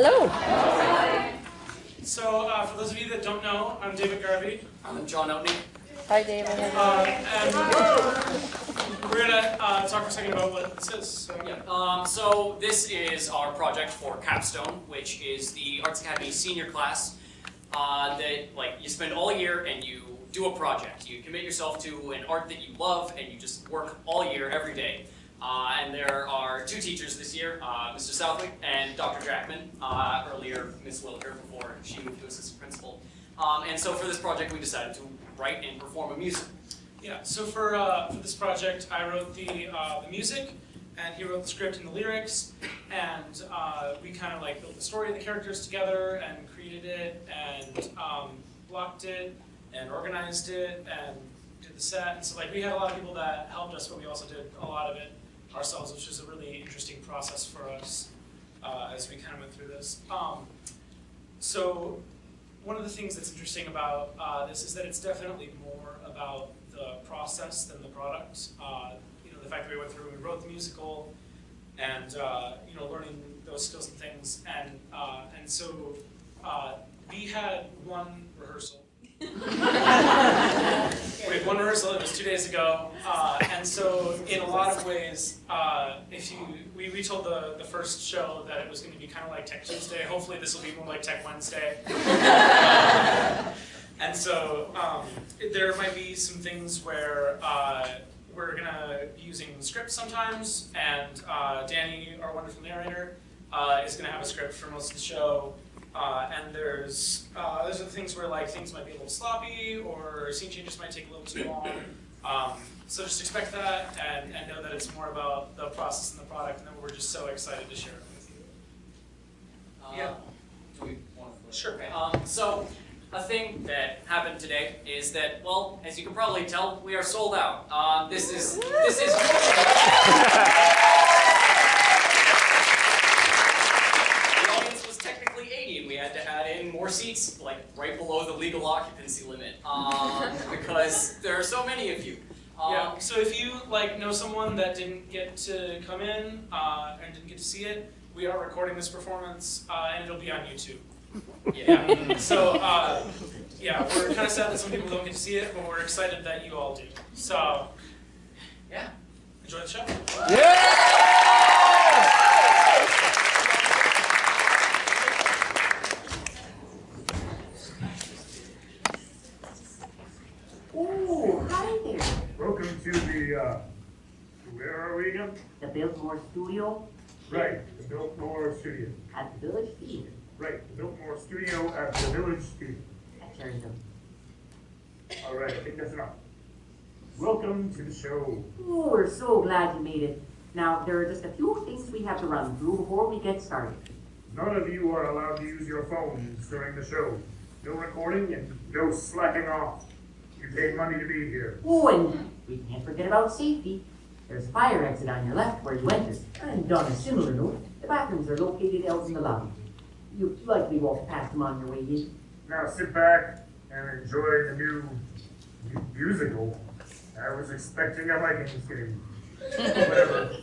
Hello. So, for those of you that don't know, I'm David Garvey. I'm John Oatney. Hi, David. And we're going to talk for a second about what this is. So this is our project for Capstone, which is the Arts Academy senior class that you spend all year and you do a project. You commit yourself to an art that you love and you just work all year, every day. And there are two teachers this year, Mr. Southwick and Dr. Jackman, earlier Ms. Wilker before she moved to assistant principal. And so for this project we decided to write and perform a musical. Yeah, so for this project I wrote the music, and he wrote the script and the lyrics, and we kind of built the story of the characters together and created it and blocked it and organized it and did the set. And so we had a lot of people that helped us, but we also did a lot of it ourselves, which is a really interesting process for us as we kind of went through this. So one of the things that's interesting about this is that it's definitely more about the process than the product. The fact that we went through and we wrote the musical, and learning those skills and things, and so we had one rehearsal. We had one rehearsal. It was 2 days ago, and so in a lot of ways, we told the first show that it was going to be kind of like Tech Tuesday. Hopefully, this will be more like Tech Wednesday. And so there might be some things where we're gonna be using scripts sometimes, and Danny, our wonderful narrator, is gonna have a script for most of the show. And there's other things where things might be a little sloppy, or scene changes might take a little too long. So just expect that, and know that it's more about the process and the product, and then we're just so excited to share it with you. Yeah. Do we want to? Sure. Okay. So a thing that happened today is that, well, as you can probably tell, we are sold out. This is. The audience was technically 80, and we had to add in more seats, right below the legal occupancy limit, because there are so many of you. Yeah. So if you know someone that didn't get to come in and didn't get to see it, we are recording this performance, and it'll be on YouTube. Yeah. So yeah, we're kind of sad that some people don't get to see it, but we're excited that you all do. So yeah, enjoy the show. Yeah! Oh, hi there. Welcome to the, where are we again? The Biltmore studio? Right, the Biltmore Studio. At the Village Theater. Right, the Biltmore Studio at the Village Theater. That turns them. All right, I think that's enough. Welcome to the show. Oh, we're so glad you made it. Now, there are just a few things we have to run through before we get started. None of you are allowed to use your phones during the show. No recording and no slacking off. You paid money to be here. Oh, and we can't forget about safety. There's a fire exit on your left where you enter. And on a similar note, the bathrooms are located out in the lobby. You likely walked past them on your way in. Now sit back and enjoy the new musical. I was expecting a Vikings game. Whatever.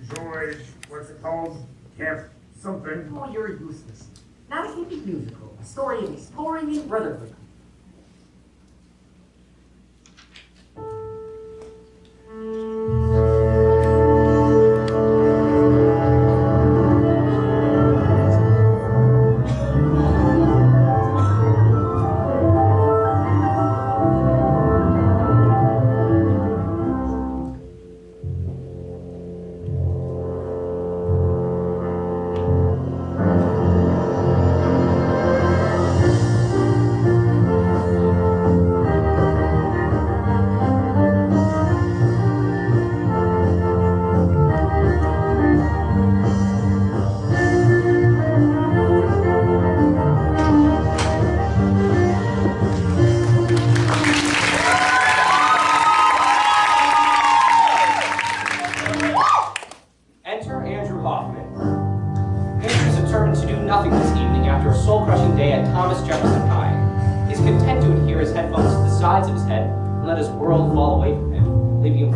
Enjoy, what's it called? Camp something. Oh, you're useless. Not a campy musical. A story of exploring in Brotherhood.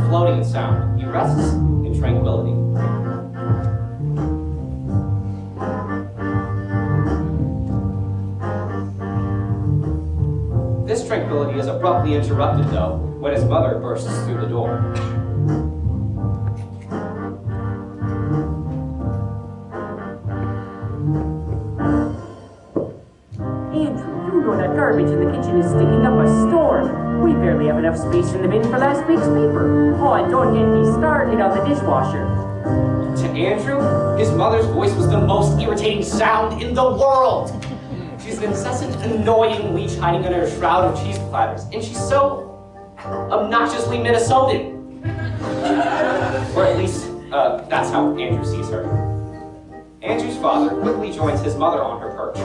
Floating in sound, he rests in tranquility. is abruptly interrupted, though, when his mother bursts through the door. Andrew, you know that garbage in the kitchen is sticking up a storm. We barely have enough space in the bin for last week's paper. Oh, and don't get me started on the dishwasher. To Andrew, his mother's voice was the most irritating sound in the world. She's an incessant, annoying leech hiding under a shroud of cheese platters, and she's so obnoxiously Minnesotan. Or at least, that's how Andrew sees her. Andrew's father quickly joins his mother on her perch.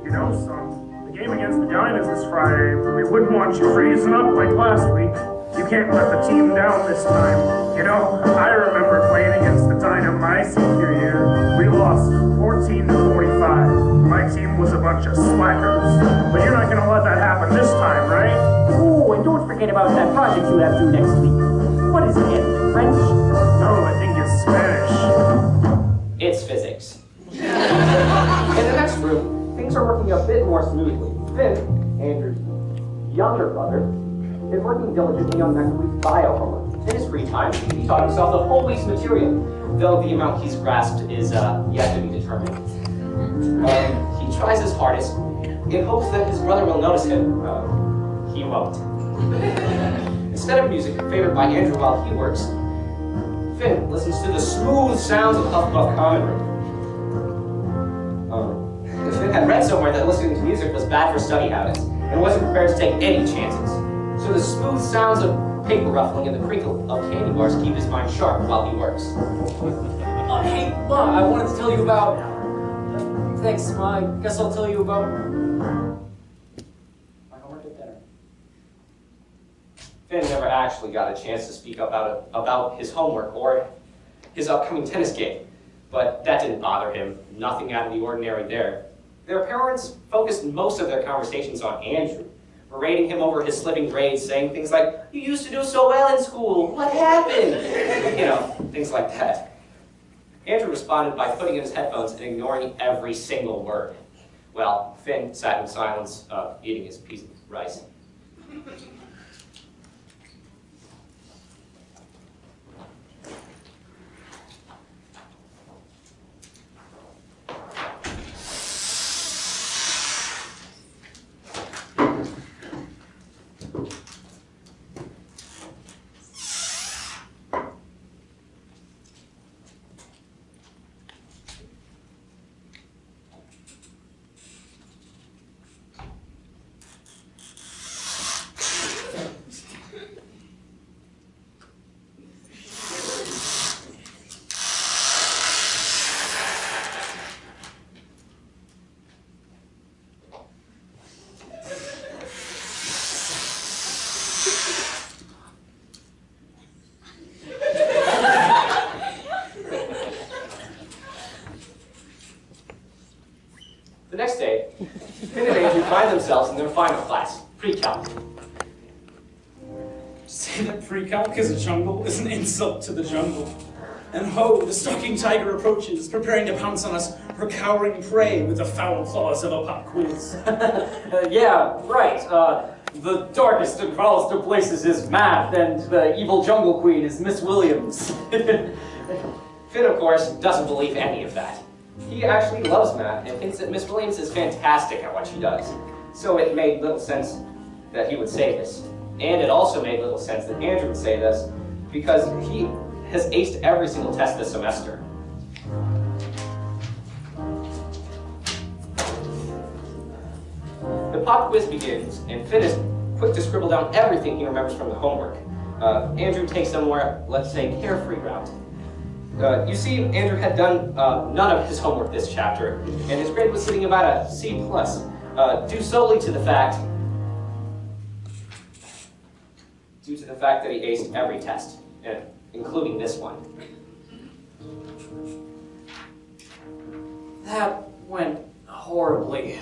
You know, son, the game against the Dinahs this Friday, we wouldn't want you freezing up like last week. You can't let the team down this time. You know, I remember playing against the Dinah my senior year. We lost 14 to 45. My team was a bunch of slackers. But you're not gonna let that happen this time, right? Oh, and don't forget about that project you have due next week. What is it again? French? No, I think it's Spanish. It's physics. In the next room, things are working a bit more smoothly. Finn, Andrew's younger brother, is working diligently on next week's bio homework. In his free time, he taught himself the whole week's material, though the amount he's grasped is yet to be determined. He tries his hardest in hopes that his brother will notice him. He won't. Instead of music favored by Andrew while he works, Finn listens to the smooth sounds of Puff Puff Common Room. Finn had read somewhere that listening to music was bad for study habits, and wasn't prepared to take any chances. So the smooth sounds of paper ruffling and the crinkle of candy bars keep his mind sharp while he works. Hey, Ma, I wanted to tell you about... Thanks, Ma. I guess I'll tell you about... my homework at dinner. Finn never actually got a chance to speak about his homework or his upcoming tennis game, but that didn't bother him. Nothing out of the ordinary there. Their parents focused most of their conversations on Andrew, berating him over his slipping grades, saying things like, "You used to do so well in school, what happened?" You know, things like that. Andrew responded by putting in his headphones and ignoring every single word. Well, Finn sat in silence, eating his piece of rice. The next day, Finn and Andrew find themselves in their final class, pre-calc. Say that pre-calc is a jungle is an insult to the jungle. And ho, the stalking tiger approaches, preparing to pounce on us, her cowering prey with the foul claws of a pop quiz. Yeah, right. The darkest and foulest of places is math, and the evil jungle queen is Miss Williams. Finn, of course, doesn't believe any of that. He actually loves math and thinks that Miss Williams is fantastic at what she does. So it made little sense that he would say this. And it also made little sense that Andrew would say this, because he has aced every single test this semester. The pop quiz begins, and Finn is quick to scribble down everything he remembers from the homework. Andrew takes a more, let's say, carefree route. You see, Andrew had done none of his homework this chapter, and his grade was sitting about a C+, due solely to the fact that he aced every test, including this one. That went horribly.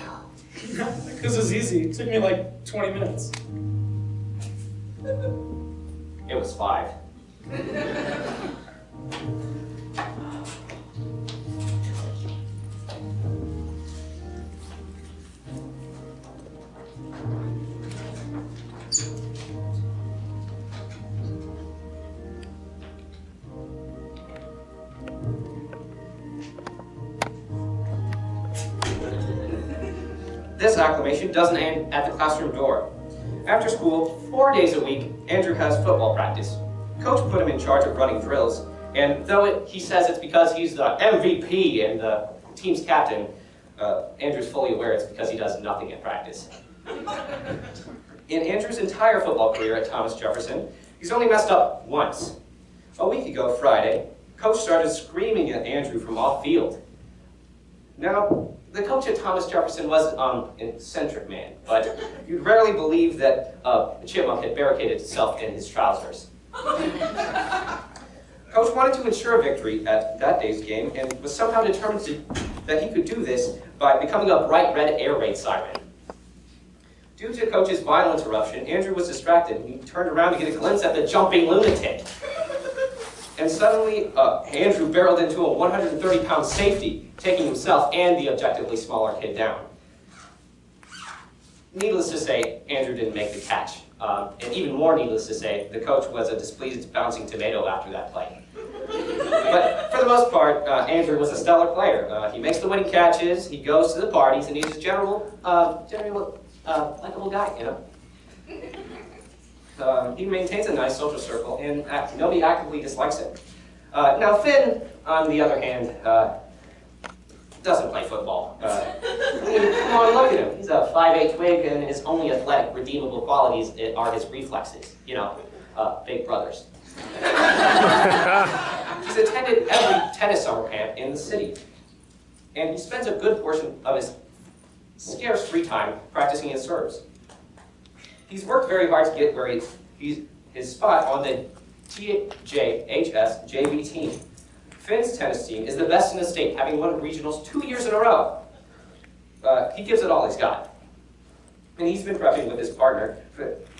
Because it's easy. It took me like 20 minutes. It was 5. this acclamation doesn't end at the classroom door. After school, 4 days a week, Andrew has football practice. Coach put him in charge of running drills, and though he says it's because he's the MVP and the team's captain, Andrew's fully aware it's because he does nothing at practice. In Andrew's entire football career at Thomas Jefferson, he's only messed up once. A week ago, Friday, Coach started screaming at Andrew from off-field. Now, the coach at Thomas Jefferson was an eccentric man, but you'd rarely believe that a chipmunk had barricaded itself in his trousers. Coach wanted to ensure victory at that day's game and was somehow determined that he could do this by becoming a bright red air raid siren. Due to Coach's violent interruption, Andrew was distracted and he turned around to get a glimpse at the jumping lunatic. And suddenly, Andrew barreled into a 130-pound safety, taking himself and the objectively smaller kid down. Needless to say, Andrew didn't make the catch. And even more needless to say, the coach was a displeased bouncing tomato after that play. But for the most part, Andrew was a stellar player. He makes the winning catches, he goes to the parties, and he's a general likable guy, you know? He maintains a nice social circle, and nobody actively dislikes him. Now, Finn, on the other hand, doesn't play football. I mean, come on, look at him. He's a 5'8" twig, and his only athletic, redeemable qualities are his reflexes. You know, big brothers. He's attended every tennis summer camp in the city, and he spends a good portion of his scarce free time practicing his serves. He's worked very hard to get where his spot on the TJHS JV team. Finn's tennis team is the best in the state, having won regionals 2 years in a row. He gives it all he's got. And he's been prepping with his partner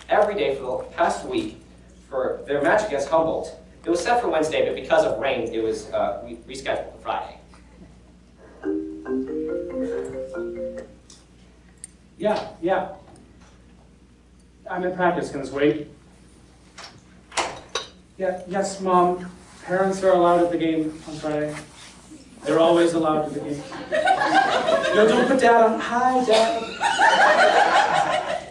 every day for the past week for their match against Humboldt. It was set for Wednesday, but because of rain, it was rescheduled for Friday. Yeah. I'm in practice. Can this wait? Yes, Mom. Parents are allowed at the game on Friday. They're always allowed at the game. No, don't put Dad on. Hi, Dad.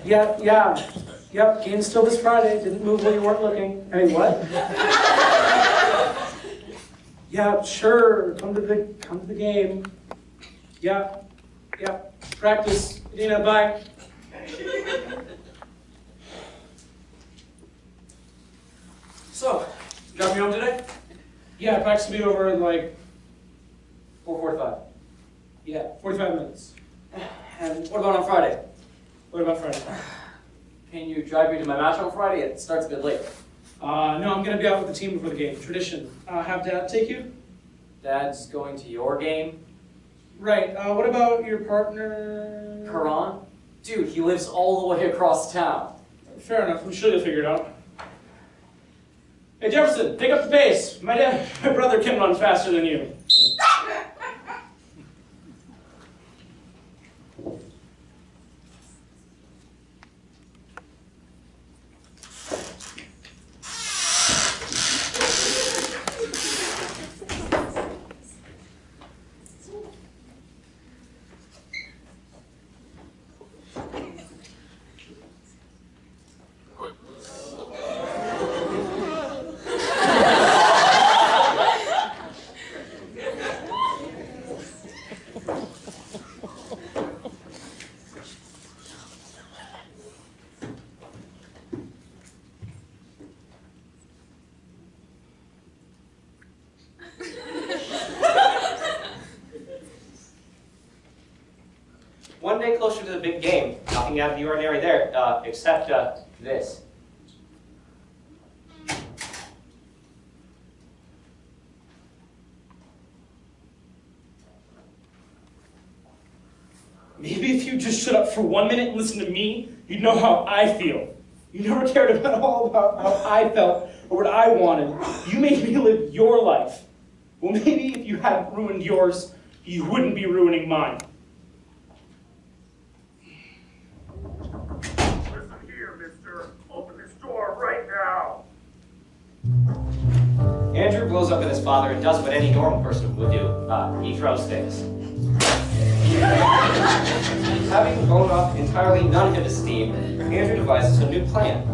Yep, game's still this Friday. Didn't move while you weren't looking. Hey, what? Yeah, sure. Come to the game. Yeah. Practice. Dina, bye. So, drop me home today? Yeah, practice will be over in like 4:45. Yeah, 45 minutes. And what about on Friday? What about Friday? Can you drive me to my match on Friday? It starts a bit late. No, I'm going to be out with the team before the game. Tradition. Have Dad take you? Dad's going to your game? Right. What about your partner? Karan? Dude, he lives all the way across town. Fair enough. I'm sure you'll figure it out. Hey, Jefferson, pick up the pace. My brother can run faster than you. One day closer to the big game, nothing out of the ordinary there, except this. Maybe if you just shut up for 1 minute and listen to me, you'd know how I feel. You never cared about how I felt or what I wanted. You made me live your life. Well, maybe if you hadn't ruined yours, you wouldn't be ruining mine. Listen here, mister. Open this door right now. Andrew blows up at his father and does what any normal person would do. He throws things. Having blown off entirely none of his steam, Andrew devises a new plan.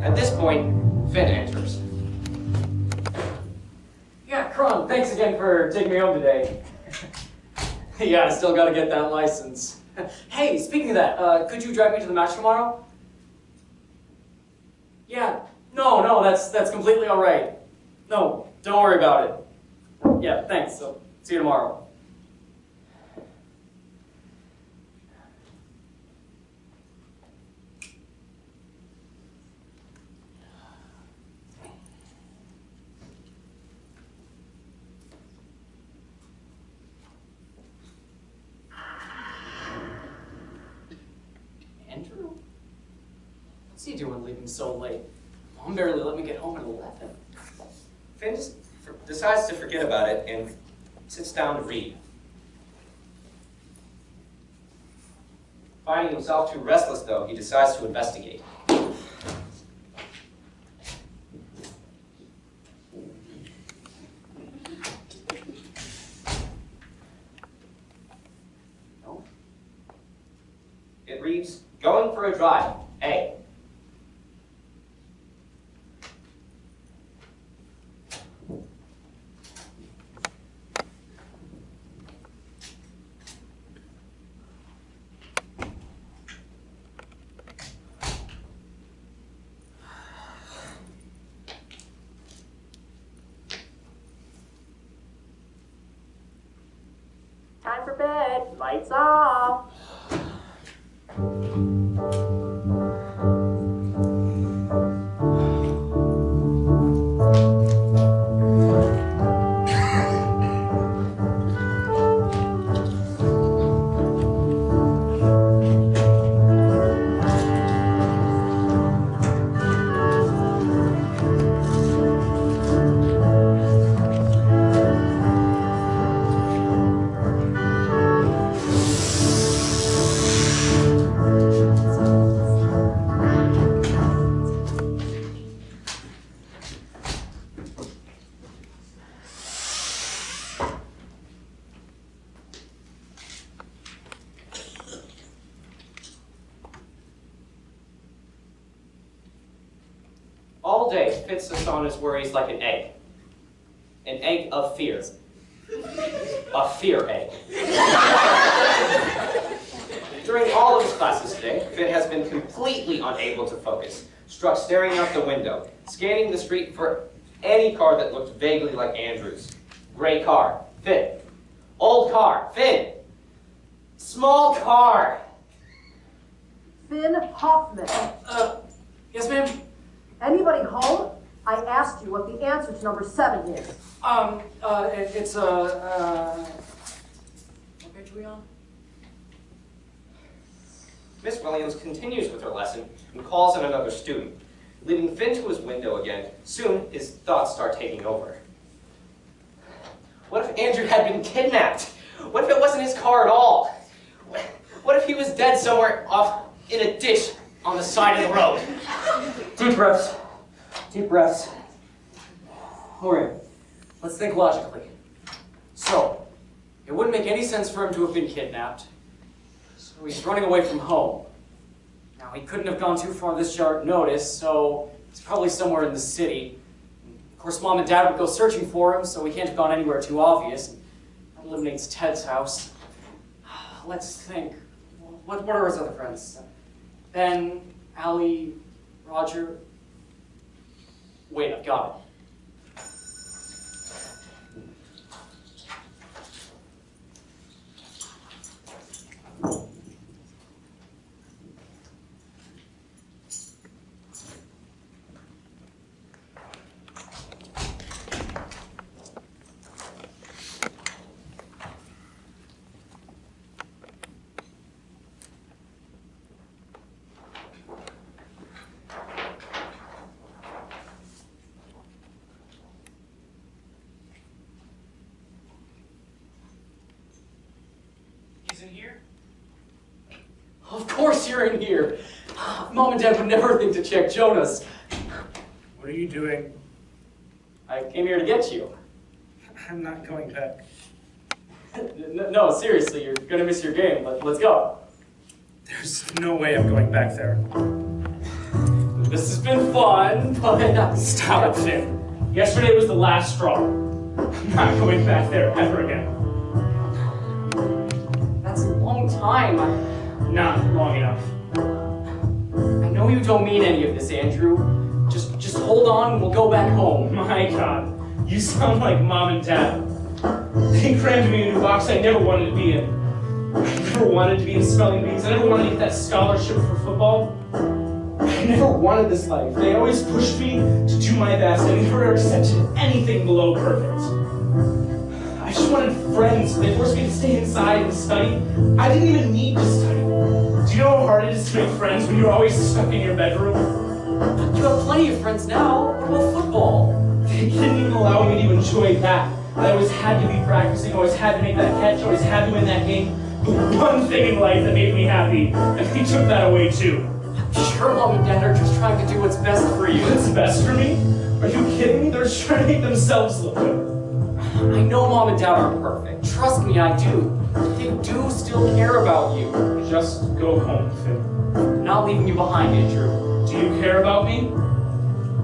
At this point, Finn enters. Yeah, Kron, thanks again for taking me home today. Yeah, I still gotta get that license. Hey, speaking of that, could you drive me to the match tomorrow? Yeah, no, that's completely all right. No, don't worry about it. Yeah, thanks. So, see you tomorrow. Andrew? What's he doing leaving so late? Mom barely let me get home at 11. Finn decides to forget about it and sits down to read. Finding himself too restless, though, he decides to investigate. No? It reads, "Going for a drive, A." Time for bed. Lights off. All day, Finn sits on his worries like an egg. An egg of fear. A fear egg. During all of his classes today, Finn has been completely unable to focus, struck staring out the window, scanning the street for any car that looked vaguely like Andrew's. Gray car, Finn. Old car, Finn. Small car. Finn Hoffman. Yes, ma'am? Anybody home? I asked you what the answer to number 7 is. It's what page are we on? Miss Williams continues with her lesson and calls in another student. Leaving Finn to his window again, soon his thoughts start taking over. What if Andrew had been kidnapped? What if it wasn't his car at all? What if he was dead somewhere off in a ditch on the side of the road? Deep breaths. Deep breaths. All right, let's think logically. So, it wouldn't make any sense for him to have been kidnapped. So he's running away from home. Now, he couldn't have gone too far this short notice, so he's probably somewhere in the city. Of course, Mom and Dad would go searching for him, so he can't have gone anywhere too obvious. That eliminates Ted's house. Let's think. What are his other friends? Ben, Allie, Roger. Wait, I've got it. He's in here? Of course you're in here. Mom and Dad would never think to check Jonas. What are you doing? I came here to get you. I'm not going back. No, seriously, you're gonna miss your game, but let's go. There's no way I'm going back there. This has been fun, but... Stop it, Finn. Yesterday was the last straw. I'm not going back there ever again. That's a long time. Not long enough. I know you don't mean any of this, Andrew. Just hold on and we'll go back home. My God, you sound like Mom and Dad. They crammed me in a box I never wanted to be in. I never wanted to be in spelling bees. I never wanted to get that scholarship for football. I never wanted this life. They always pushed me to do my best. I never accepted anything below perfect. I just wanted friends. They forced me to stay inside and study. I didn't even need to study. Do you know how hard it is to make friends when you're always stuck in your bedroom? You have plenty of friends now. What about football? They didn't even allow me to enjoy that. I always had to be practicing, always had to make that catch, always had to win that game. The one thing in life that made me happy, and they took that away too. I'm sure Mom and Dad are just trying to do what's best for you. What's best for me? Are you kidding me? They're just trying to make themselves look good. I know Mom and Dad aren't perfect. Trust me, I do. They do still care about you. Just go home, Finn. I'm not leaving you behind, Andrew. Do you care about me?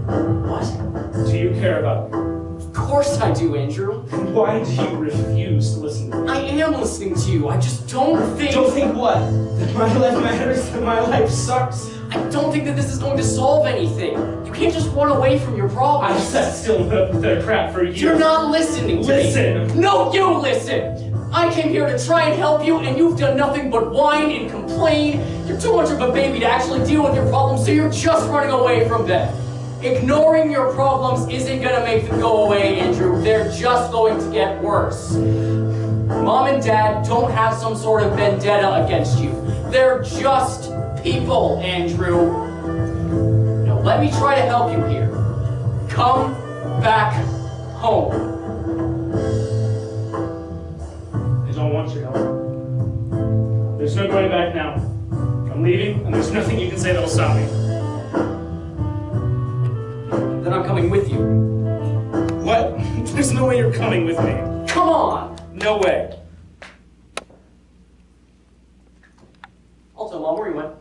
What? Do you care about me? Of course I do, Andrew. Why do you refuse to listen to me? I am listening to you. I just don't think... Don't think what? That my life matters? That my life sucks? I don't think that this is going to solve anything. You can't just run away from your problems. I've sat still and put up with their crap for years. You're not listening to me. Listen. No, you listen. I came here to try and help you, and you've done nothing but whine and complain. You're too much of a baby to actually deal with your problems, so you're just running away from them. Ignoring your problems isn't going to make them go away, Andrew. They're just going to get worse. Mom and Dad don't have some sort of vendetta against you. They're just people, Andrew. Now let me try to help you here. Come back home. I don't want your help. There's no going back now. I'm leaving, and there's nothing you can say that'll stop me. Then I'm coming with you. What? There's no way you're coming with me. Come on! No way. I'll tell Mom where you went.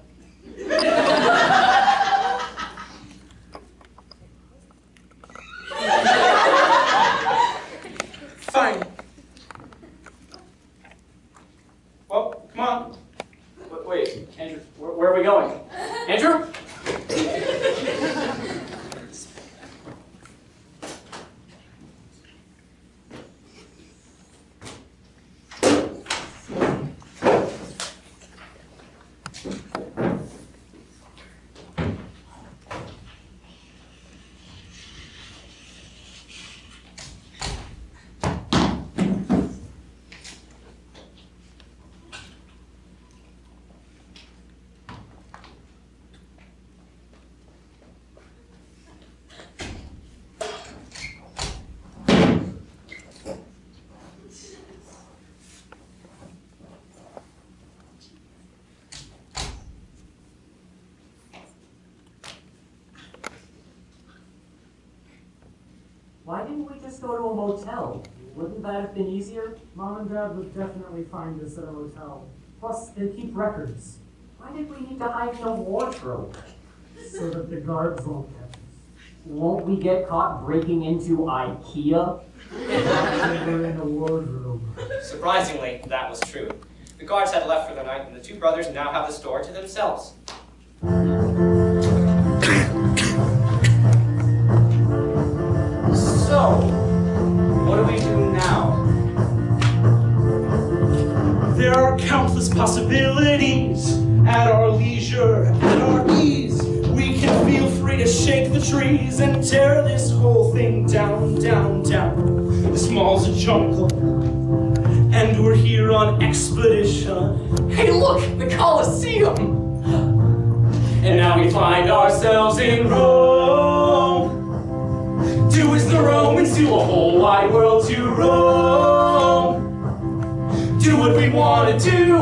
Fine. Well, come on. Wait, Andrew, where are we going? Andrew? Why didn't we just go to a motel? Wouldn't that have been easier? Mom and Dad would definitely find us at a motel. Plus, they keep records, Why did we need to hide in a wardrobe? so that the guards won't catch us. Won't we get caught breaking into IKEA? We're in a wardrobe. Surprisingly, that was true. The guards had left for the night, and the two brothers now have the store to themselves. So, what do we do now? There are countless possibilities. At our leisure, at our ease, we can feel free to shake the trees and tear this whole thing down, down, down. This mall's a jungle, and we're here on expedition. Hey, look! The Colosseum! And now we find ourselves in Rome. Do as the Romans do, a whole wide world to roam. do what we want to do.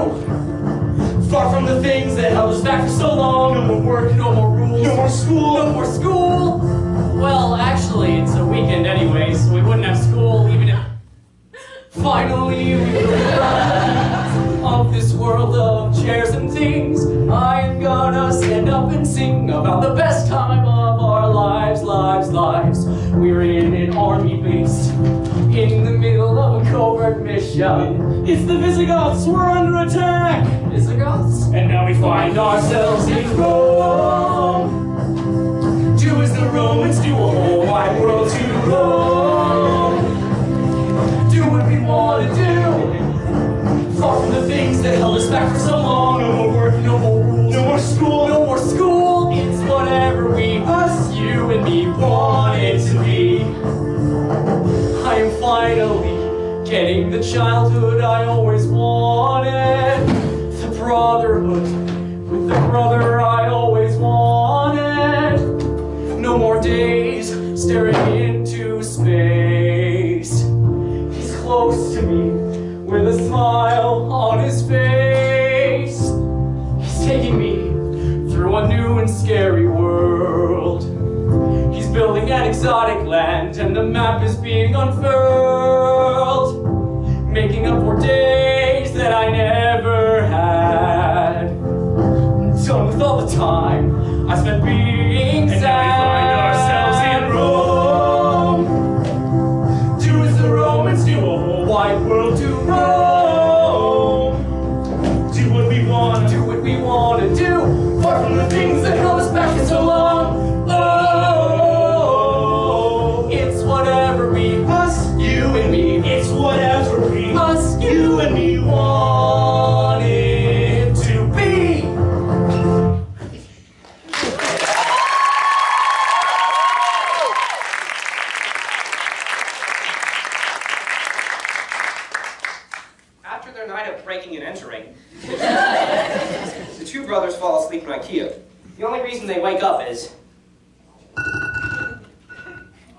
Far from the things that held us back for so long. No more work, no more rules, no more school, no more school. Well, actually, it's a weekend anyway, so we wouldn't have school even if... Finally, we will rise of this world of chairs and things. I am gonna stand up and sing about the best time of our lives, lives, lives. We're in an army base, in the middle of a covert mission. It's the Visigoths, we're under attack! Visigoths? And now we find ourselves in Rome. Do as the Romans do, a whole wide world to roam. Do what we want to do. Far from the things that held us back for so long. No more work, no more rules, no more school, no more school. It's whatever we, us, you and me, want it to be. I am finally getting the childhood I always wanted. The brotherhood with the brother I always wanted. No more days staring into space. He's close to me with a smile on his face. He's taking me through a new and scary world. He's building an exotic land and the map is being unfurled. Making up for days that I never had. Done with all the time I spent being sad. And now we find ourselves in Rome. Do as the Romans do, a whole wide world to roam. Do what we want, do what we want to do. Far from the things that held us back for so long. Oh, it's whatever we, us, you and me. It's whatever we, us, you and me want it to be. After their night of breaking and entering, the two brothers fall asleep in IKEA. The only reason they wake up is...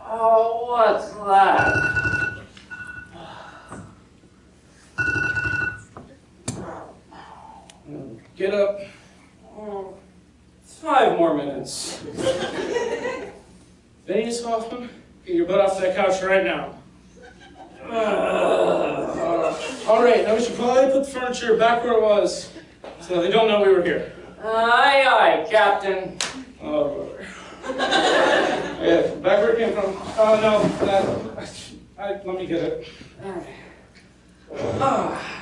Oh, what's that? Get up. Oh, 5 more minutes. Phineas Hoffman, get your butt off that couch right now. All right, now we should probably put the furniture back where it was, so they don't know we were here. Aye, aye, Captain. Oh, brother. Yeah, back where it came from. Oh, no, let me get it.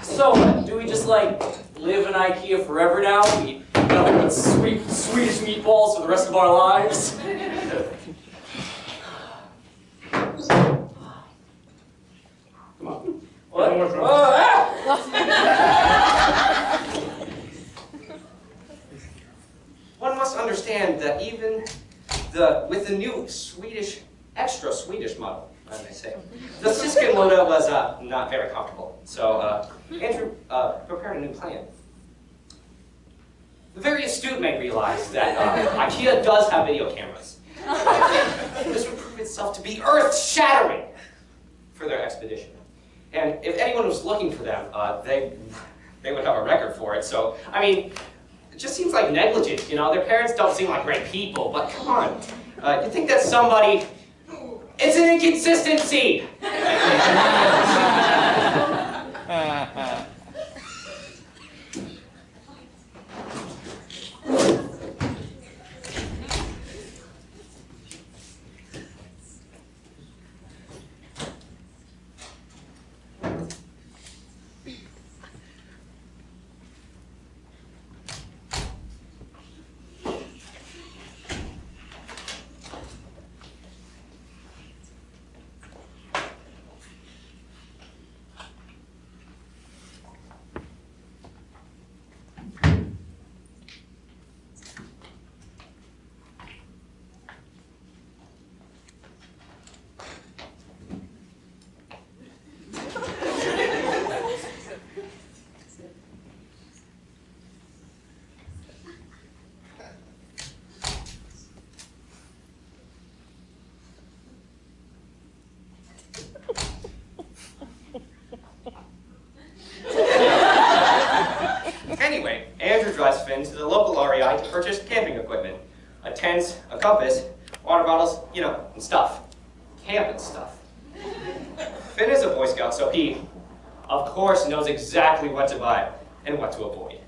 So, do we just, like, live in IKEA forever now? We nothing but sweet Swedish meatballs for the rest of our lives? Come on. What? One more from One must understand that even with the new extra Swedish model, as I say, the Siskin Lona was not very comfortable. So Andrew prepared a new plan. The very astute may realize that IKEA does have video cameras. This would prove itself to be earth-shattering for their expedition. And if anyone was looking for them, they would have a record for it. So, I mean, it just seems like negligent, you know? Their parents don't seem like great people, but come on. You think that somebody... It's an inconsistency! purchase camping equipment. A tent, a compass, water bottles, you know, and stuff. Camping stuff. Finn is a Boy Scout, so he, of course, knows exactly what to buy and what to avoid.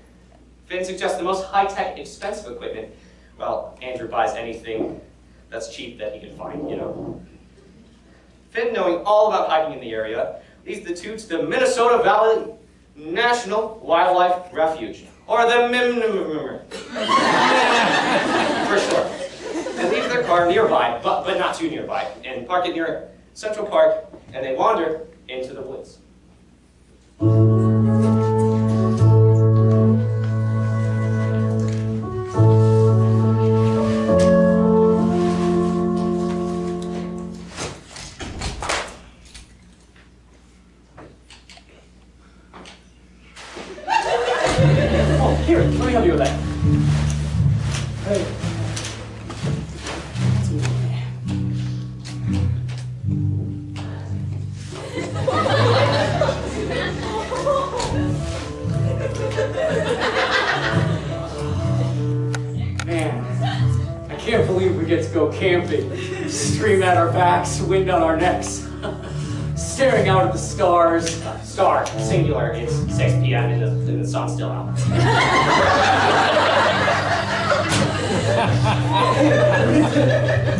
Finn suggests the most high-tech, expensive equipment, while Andrew buys anything that's cheap that he can find, you know. Finn, knowing all about hiking in the area, leads the two to the Minnesota Valley National Wildlife Refuge, or the MIM for short. They leave their car nearby, but not too nearby, and park it near Central Park, and they wander into the woods. Here, let me help you with that. Hey. Man, I can't believe we get to go camping. Stream at our backs, wind on our necks. Staring out at the stars. Star, singular, it's 6 p.m. and the sun's still out.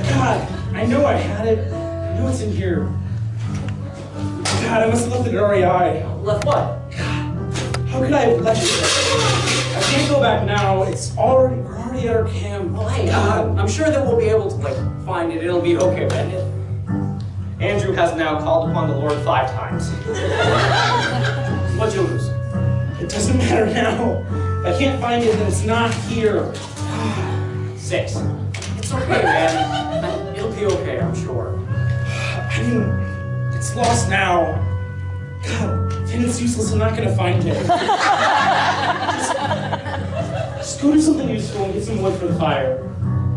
God, I know I had it. I know it's in here. God, I must have left it at REI. Left what? How could I have left it? I can't go back now. We're already at our camp. Well, hey, I'm sure that we'll be able to find it. It'll be okay, man. Andrew has now called upon the Lord 5 times. What'd you lose? It doesn't matter now. If I can't find it, then it's not here. 6. It's okay, man. It'll be okay, I'm sure. I mean, it's lost now. God, then it's useless. I'm not gonna find it. Just go do something useful and get some wood for the fire.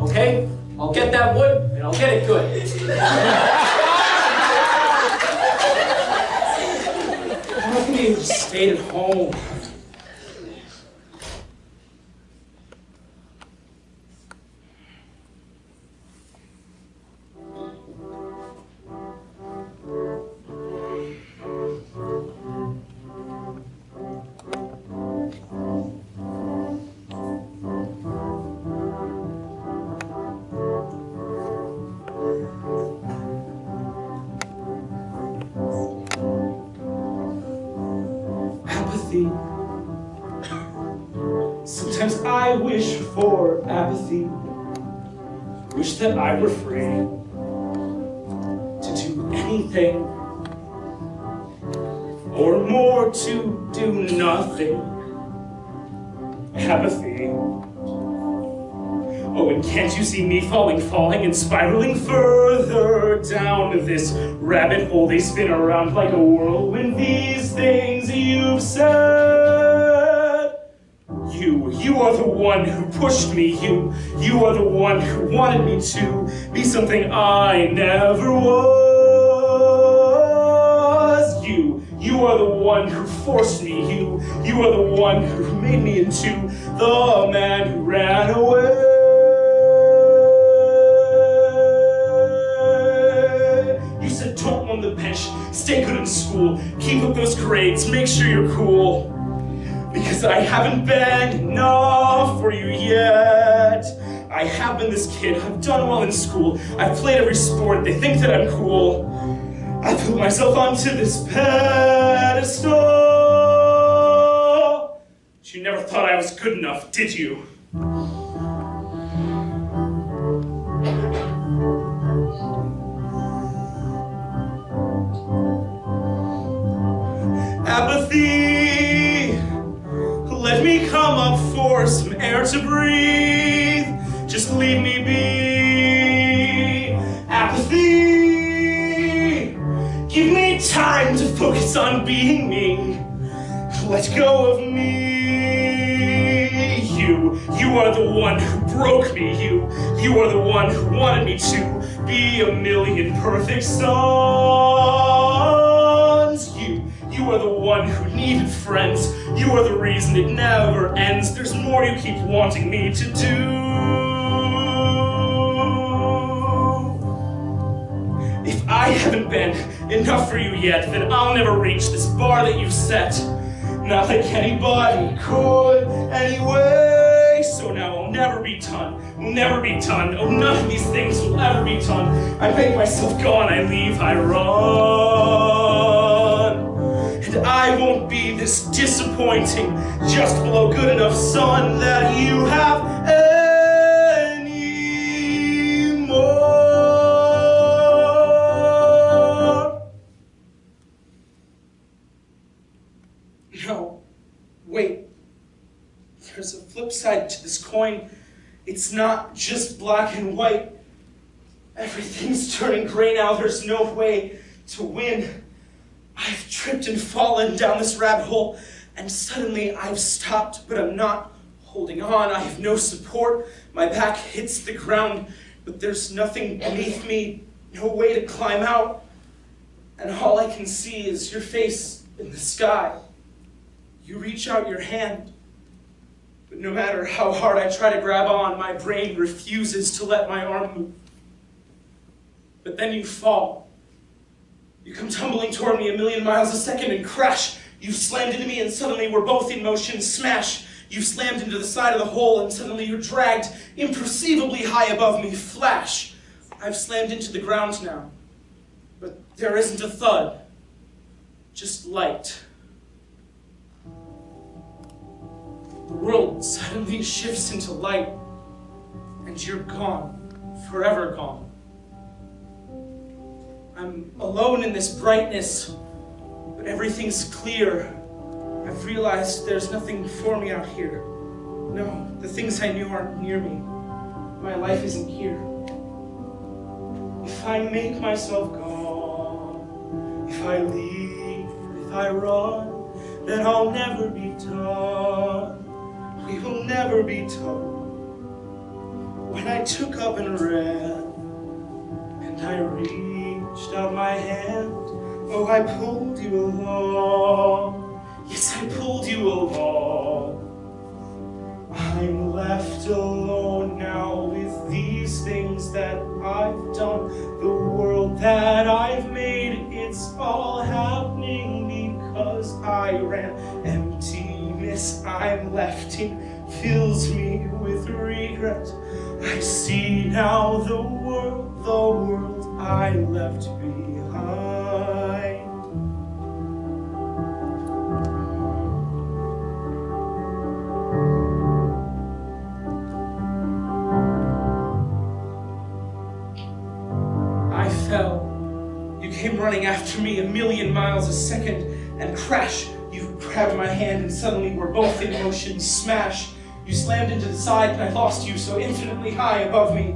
Okay? I'll get that wood, and I'll get it good. How can you just stay at home? Sometimes I wish for apathy. Wish that I were free to do anything, or more to do nothing. Apathy. Oh, and can't you see me falling and spiraling further down this rabbit hole they spin around like a whirlwind? These things you've said. You are the one who pushed me. You are the one who wanted me to be something I never was. You are the one who forced me. You are the one who made me into the man who ran away. You said don't on the bench, stay good in school, keep up those grades, make sure you're cool. Because I haven't been enough for you yet. I have been this kid, I've done well in school, I've played every sport, they think that I'm cool. I put myself onto this pedestal. But you never thought I was good enough, did you? Apathy. Let me come up for some air to breathe. Just leave me be. Apathy. Give me time to focus on being me. Let go of me. You are the one who broke me. You are the one who wanted me to be a million perfect songs. You You are the one who needed friends. You are the reason it never ends. There's more you keep wanting me to do. If I haven't been enough for you yet, then I'll never reach this bar that you've set. Not like anybody could anyway. So now I'll never be done. Will never be done. Oh, none of these things will ever be done. I make myself gone. I leave. I run. And I won't be this disappointing, just below good enough son that you have anymore. No, wait. There's a flip side to this coin. It's not just black and white. Everything's turning gray now. There's no way to win. I've tripped and fallen down this rabbit hole, and suddenly I've stopped, but I'm not holding on. I have no support. My back hits the ground, but there's nothing beneath me, no way to climb out. And all I can see is your face in the sky. You reach out your hand, but no matter how hard I try to grab on, my brain refuses to let my arm move. But then you fall. You come tumbling toward me 1,000,000 miles a second and crash. You've slammed into me and suddenly we're both in motion. Smash. You've slammed into the side of the hole and suddenly you're dragged imperceivably high above me. Flash. I've slammed into the ground now. But there isn't a thud. Just light. The world suddenly shifts into light and you're gone. Forever gone. I'm alone in this brightness, but everything's clear. I've realized there's nothing for me out here. No, the things I knew aren't near me. My life isn't here. If I make myself gone, if I leave, if I run, then I'll never be done. We will never be done. When I took up and ran, and I reached out my hand, oh, I pulled you along. Yes, I pulled you along. I'm left alone now with these things that I've done. The world that I've made, it's all happening because I ran. Emptiness I'm left in fills me with regret. I see now the world I left behind. I fell. You came running after me 1,000,000 miles a second, and crash, you grabbed my hand and suddenly we're both in motion. Smash, you slammed into the side and I lost you so infinitely high above me.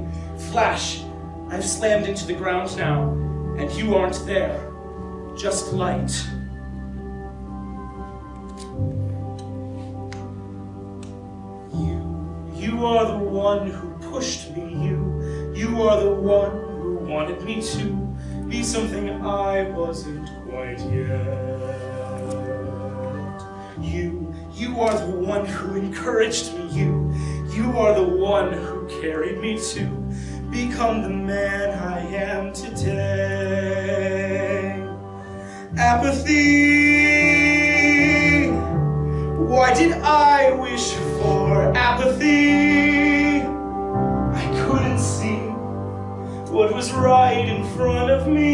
Flash, I've slammed into the ground now, and you aren't there. Just light. You are the one who pushed me. You are the one who wanted me to be something I wasn't quite yet. You are the one who encouraged me. You are the one who carried me to become the man I am today. Apathy. Why did I wish for apathy? I couldn't see what was right in front of me.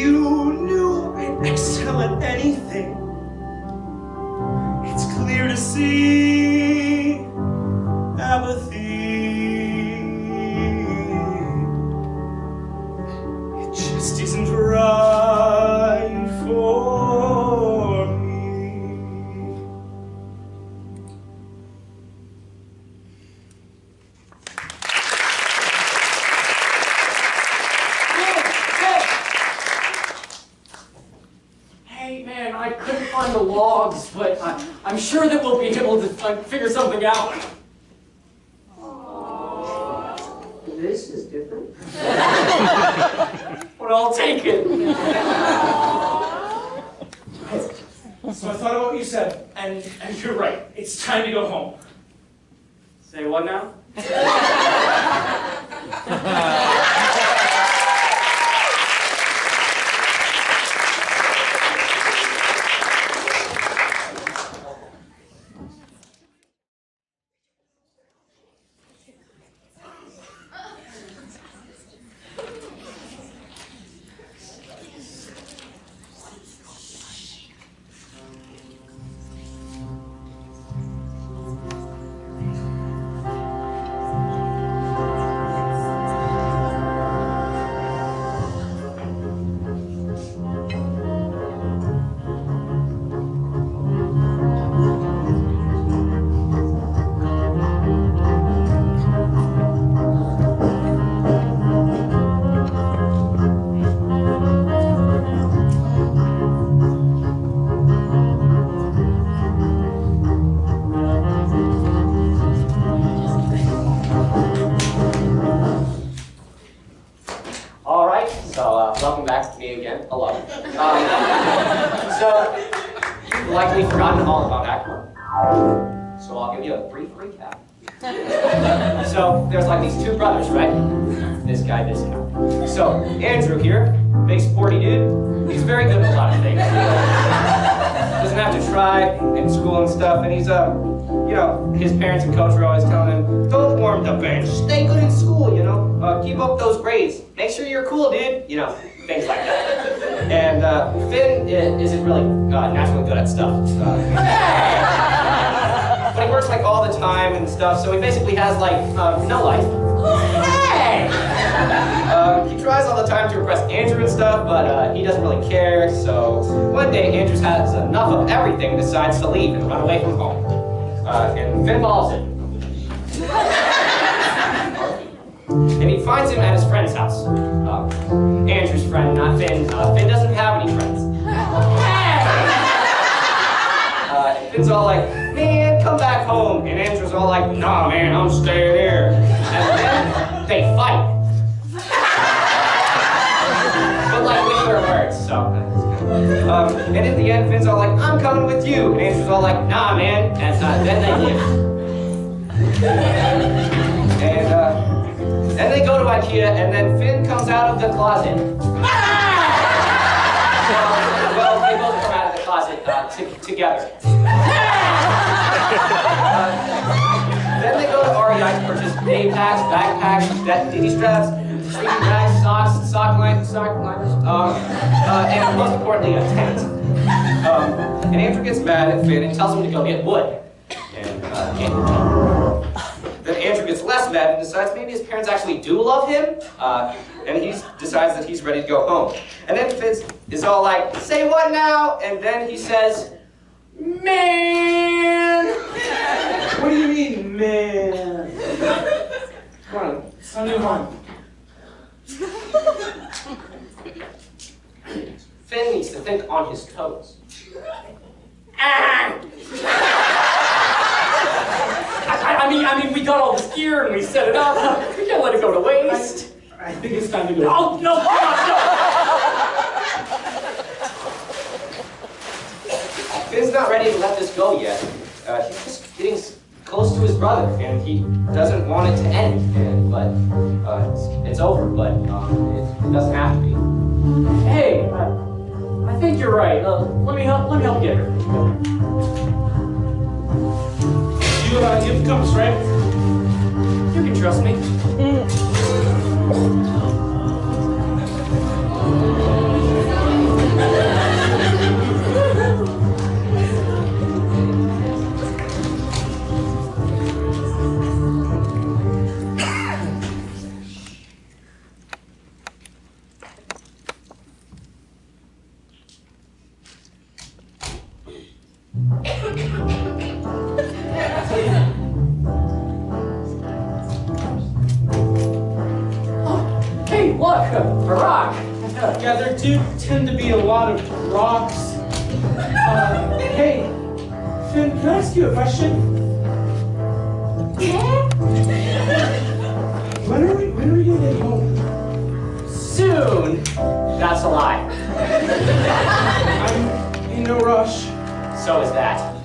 You knew I'd excel at anything. It's clear to see. Apathy. It just isn't right for me. Hey man, I couldn't find the logs, but I'm sure that we'll be able to figure something out. This is different. but I'll take it. So I thought about what you said, and you're right. It's time to go home. Say what now? Welcome back to me again. Hello. So, you've likely forgotten all about Act 1. So I'll give you a brief recap. So, there's like these two brothers, right? This guy, this guy. So, Andrew here, big sporty dude, he's very good at a lot of things. Doesn't have to try in school and stuff, and he's, you know, his parents and coach are always telling him, don't warm the bench, stay good in school, you know, keep up those grades, make sure you're cool, dude, you know, things like that. And Finn isn't really naturally good at stuff. But he works like all the time and stuff, so he basically has like no life. Hey! He tries all the time to impress Andrew and stuff, but he doesn't really care, so one day Andrew has enough of everything and decides to leave and run away from home. And Finn follows him. And he finds him at his friend's house. Andrew's friend, not Finn. Finn doesn't have any friends. And Finn's all like, man, come back home. And Andrew's all like, nah, man, I'm staying here. And then they fight. But like with their words, so. And in the end, Finn's all like, I'm coming with you. And Andrew's all like, nah, man. And then they leave. And then they go to IKEA, and then Finn comes out of the closet. Well, they both come out of the closet together. Then they go to REI to purchase day packs, backpacks, ditty straps, sleeping bags, socks, sock liners, and most importantly, a tent. And Andrew gets mad at Finn and tells him to go get wood. And then Andrew gets less mad and decides maybe his parents actually do love him, and he decides that he's ready to go home. And then Finn is all like, say what now? And then he says, man! What do you mean, man? Come on, Sunday morning. Finn needs to think on his toes. I mean, we got all this gear and we set it up. We can't let it go to waste. I think it's time to go. Oh, no, no! Finn's not ready to let this go yet. He's just getting close to his brother, and he doesn't want it to end. But it's over, but it doesn't have to be. Hey, I think you're right. Let me help get her. You have the compass, right? You can trust me. A rock. Yeah, there do tend to be a lot of rocks. Hey, Finn, can I ask you a question? Yeah? When are we gonna get home? Soon. a lie. I'm in no rush. So is that.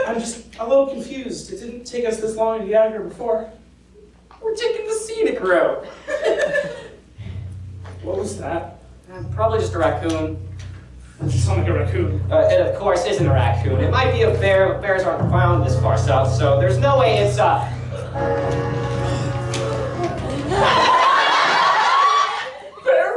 I'm just a little confused. It didn't take us this long to get out here before. We're taking the scenic route. What was that? Probably just a raccoon. It sounded like a raccoon. It, of course, isn't a raccoon. It might be a bear, but bears aren't found this far south, so there's no way it's, Bear?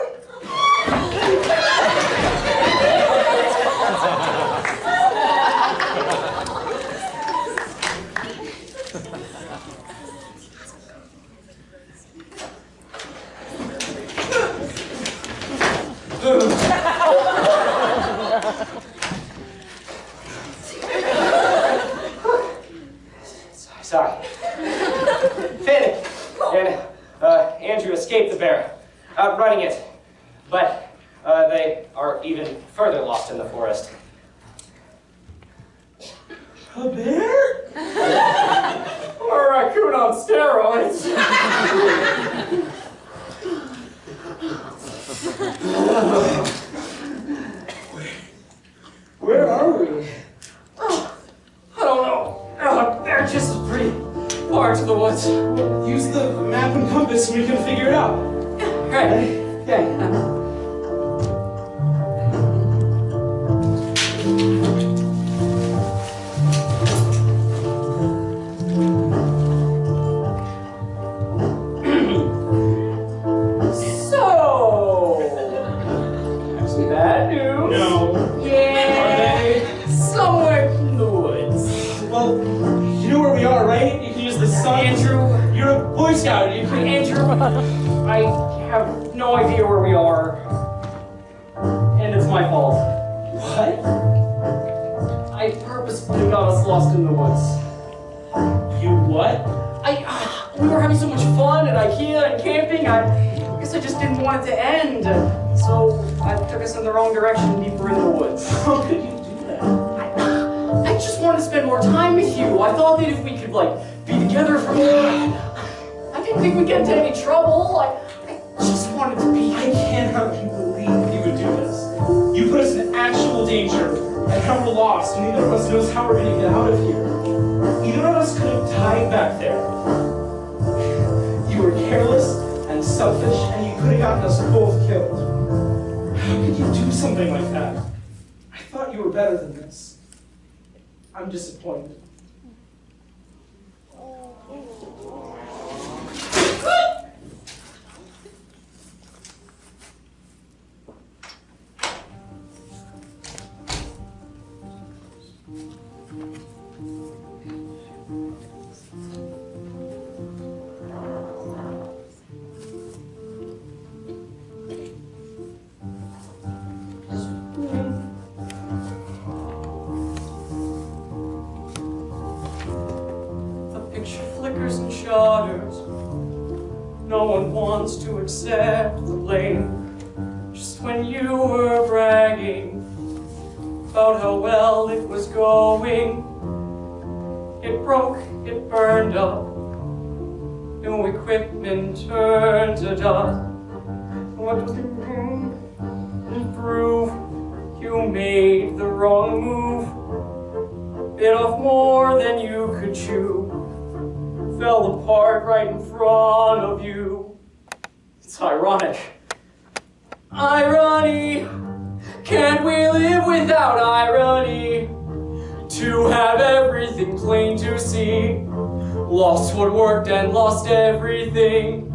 Sorry. Finn and Andrew escaped the bear, outrunning it, but they are even further lost in the forest. A bear? Or a raccoon on steroids. Where are we? I don't know. They're just pretty far to the woods. Use the map and compass and we can figure it out. Right. Okay. So, have some bad news. No. Yeah. Are they? Somewhere in the woods. Well, you know where we are, right? You can use the sun. Andrew. You're a Boy Scout. You can... Andrew, I have no idea where we are. And it's my fault. What? I purposefully got us lost in the woods. You what? We were having so much fun at IKEA and camping, I guess I just didn't want it to end. So I took us in the wrong direction deeper in the woods. How could you do that? I just wanted to spend more time with you. I thought that if we could, like, be together for more, I didn't think we'd get into any trouble. I just wanted to be. I cannot believe you would do this. You put us in actual danger, and now we're lost, and neither of us knows how we're going to get out of here. Either of us could have died back there. You were careless and selfish, and you could have gotten us both killed. How could you do something like that? I thought you were better than this. I'm disappointed. And shudders. No one wants to accept the blame. Just when you were bragging about how well it was going, it broke, it burned up, new equipment turned to dust. What does it mean? Prove you made the wrong move, bit off more than you could chew, fell apart right in front of you. It's ironic. Irony. Can't we live without irony? To have everything plain to see. Lost what worked and lost everything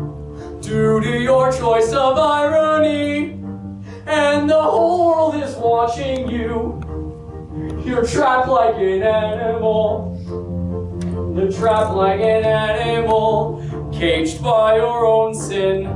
due to your choice of irony. And the whole world is watching you. You're trapped like an animal. You're trapped like an animal, caged by your own sin.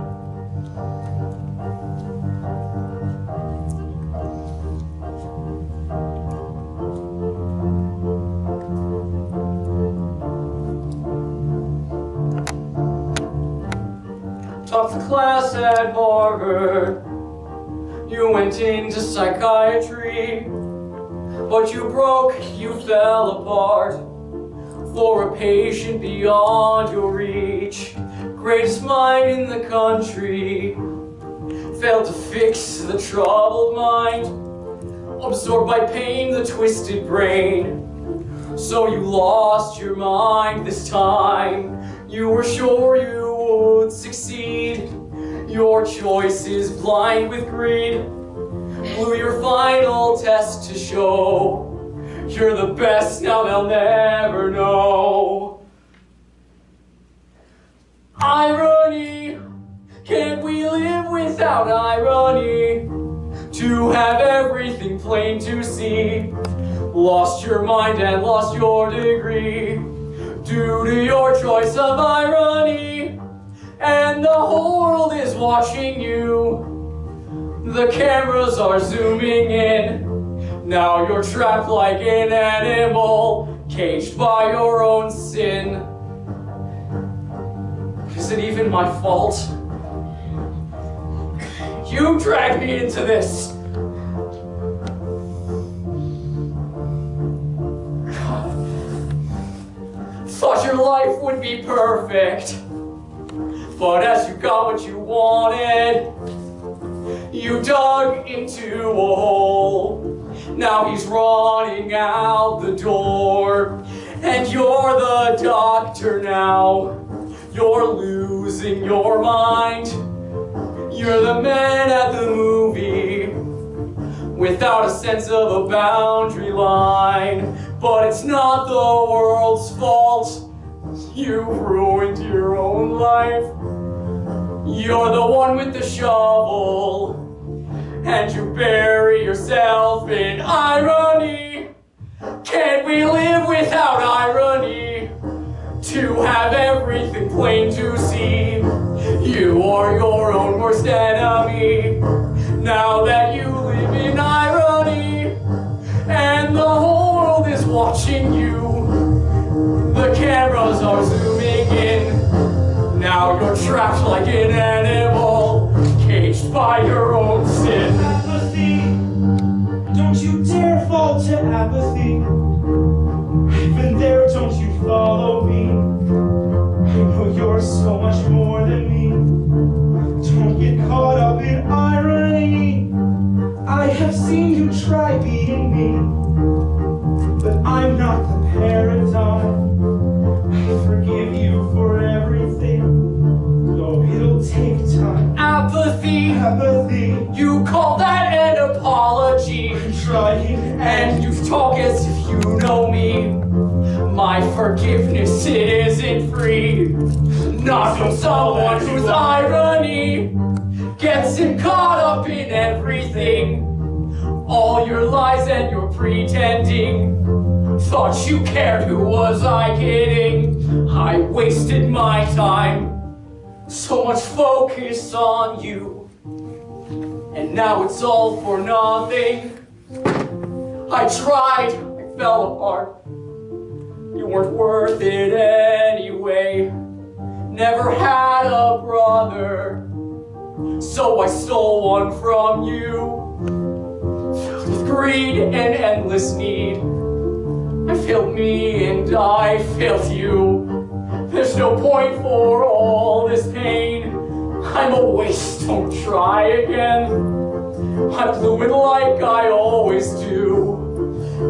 Taught the class at Harvard. You went into psychiatry, but you broke, you fell apart. For a patient beyond your reach, greatest mind in the country. failed to fix the troubled mind, absorbed by pain, the twisted brain. So you lost your mind this time. You were sure you would succeed. Your choice is blind with greed. Blew your final test to show you're the best, now they'll never know. Irony, can't we live without irony? To have everything plain to see. Lost your mind and lost your degree due to your choice of irony. And the whole world is watching you. The cameras are zooming in. Now you're trapped like an animal, caged by your own sin. Is it even my fault? You dragged me into this. Thought your life would be perfect, but as you got what you wanted, you dug into a hole. Now he's running out the door, and you're the doctor now. You're losing your mind. You're the man at the movie, without a sense of a boundary line. But it's not the world's fault. You ruined your own life. You're the one with the shovel, and you bury yourself in irony. Can't we live without irony? To have everything plain to see. You are your own worst enemy. Now that you live in irony, and the whole world is watching you. The cameras are zooming in. Now you're trapped like an animal, caged by your own sin. Apathy, don't you dare fall to apathy. I've been there, don't you follow me. I know you're so much more than me. Don't get caught up in irony. I have seen you try beating me, but I'm not the paradigm. I forgive you for everything, though it'll take time. Apathy, Apathy, you call that an apology. I'm trying, And you talk as if you know me. My forgiveness, it isn't free. Not from someone whose irony gets him caught up in everything. All your lies and your pretending. Thought you cared, who was I kidding? I wasted my time. So much focus on you. And now it's all for nothing. I tried, I fell apart. You weren't worth it anyway. Never had a brother, so I stole one from you. Filled with greed and endless need. I failed me and I failed you. There's no point for all this pain. I'm a waste, don't try again. I blew it like I always do.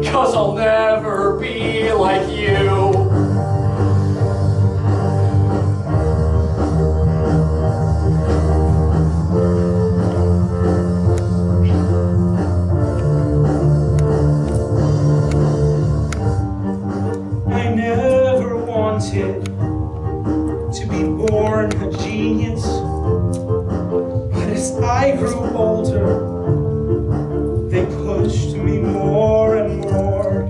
'Cause I'll never be like you. I never wanted to be born a genius, but as I grew older, they pushed me more and more.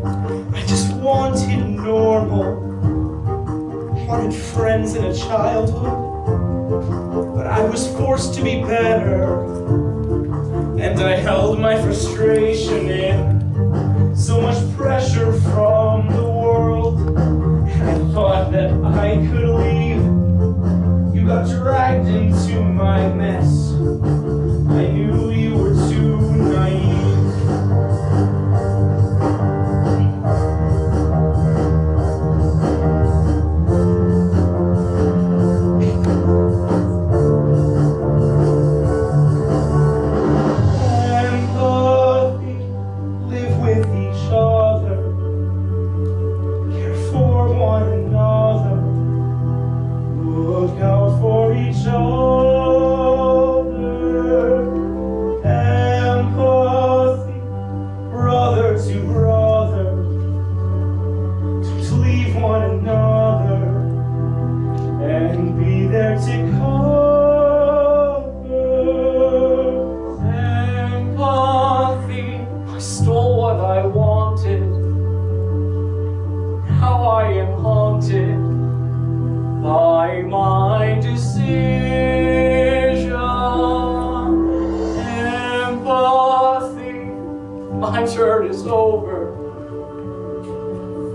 I just wanted normal, wanted friends in a childhood, but I was forced to be better, and I held my frustration in. So much pressure from the world, and I thought that I could leave. You got dragged into my mess. I knew you were too naive. turn is over.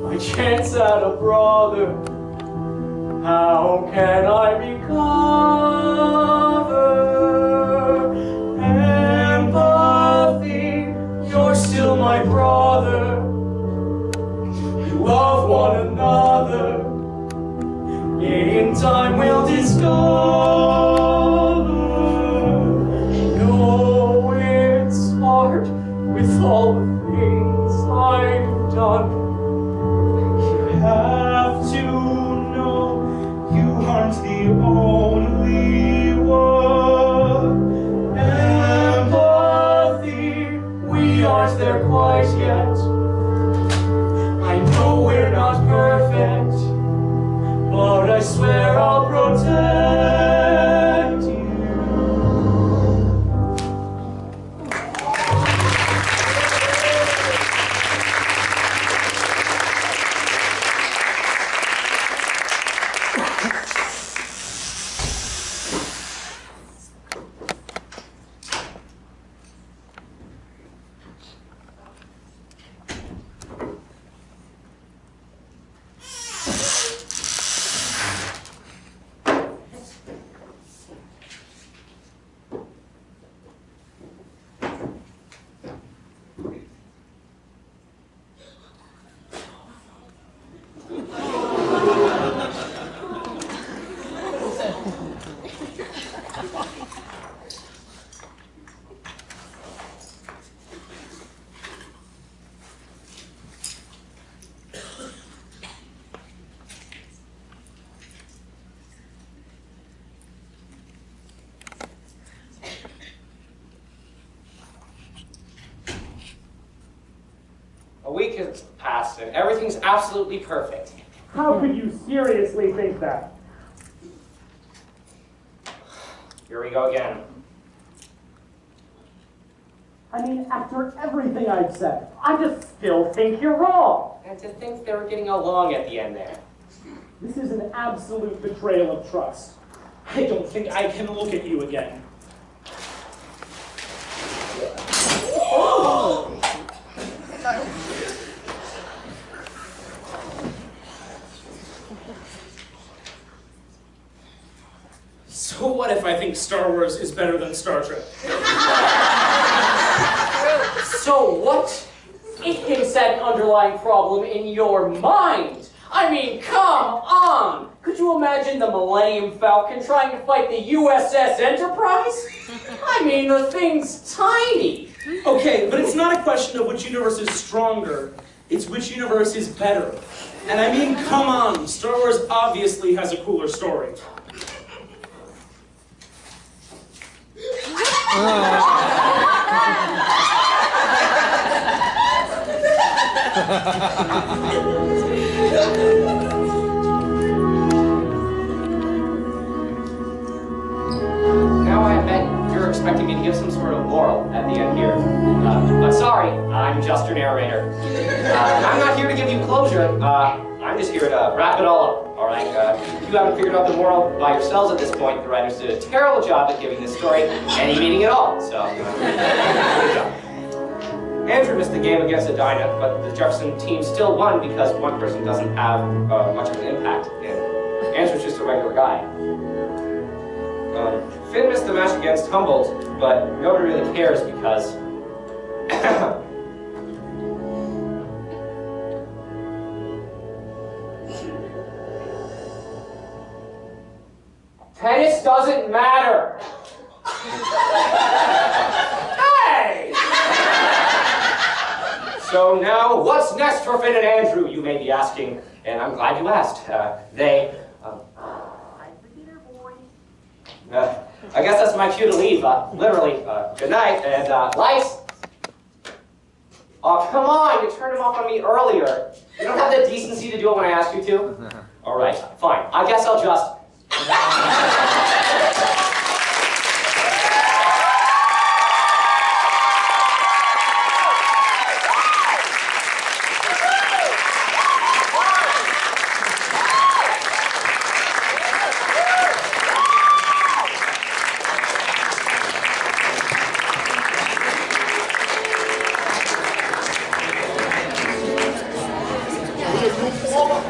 My chance at a brother, how can I recover? Empathy, you're still my brother. We love one another. In time we'll discover. No, it's hard with all the things I've done. You have to know you aren't the only one. Empathy, we aren't there quite yet. I know we're not perfect, but I swear I'll protect you. A week has passed and everything's absolutely perfect. How could you seriously think that? Here we go again. I mean, after everything I've said, I just still think you're wrong. And to think they were getting along at the end there. This is an absolute betrayal of trust. I don't think I can look at you again. So what if I think Star Wars is better than Star Trek? So what is that underlying problem in your mind? I mean, come on! Could you imagine the Millennium Falcon trying to fight the USS Enterprise? I mean, the thing's tiny. Okay, but it's not a question of which universe is stronger. It's which universe is better. And I mean, come on, Star Wars obviously has a cooler story. Now I bet you're expecting me to give some sort of moral at the end here. But sorry, I'm just your narrator. I'm not here to give you closure. I'm just here to wrap it all up, all right? If you haven't figured out the moral by yourselves at this point, the writers did a terrible job at giving this story any meaning at all, so good job. Andrew missed the game against Agata, but the Jefferson team still won because one person doesn't have much of an impact, and Andrew's just a regular guy. Finn missed the match against Humboldt, but nobody really cares because tennis doesn't matter. Hey! So now, what's next for Finn and Andrew, you may be asking, and I'm glad you asked. Time for dinner, boys. I guess that's my cue to leave. Literally, good night, and lights. Oh, come on, you turned them off on me earlier. You don't have the decency to do it when I ask you to? All right, fine. I guess I'll just... you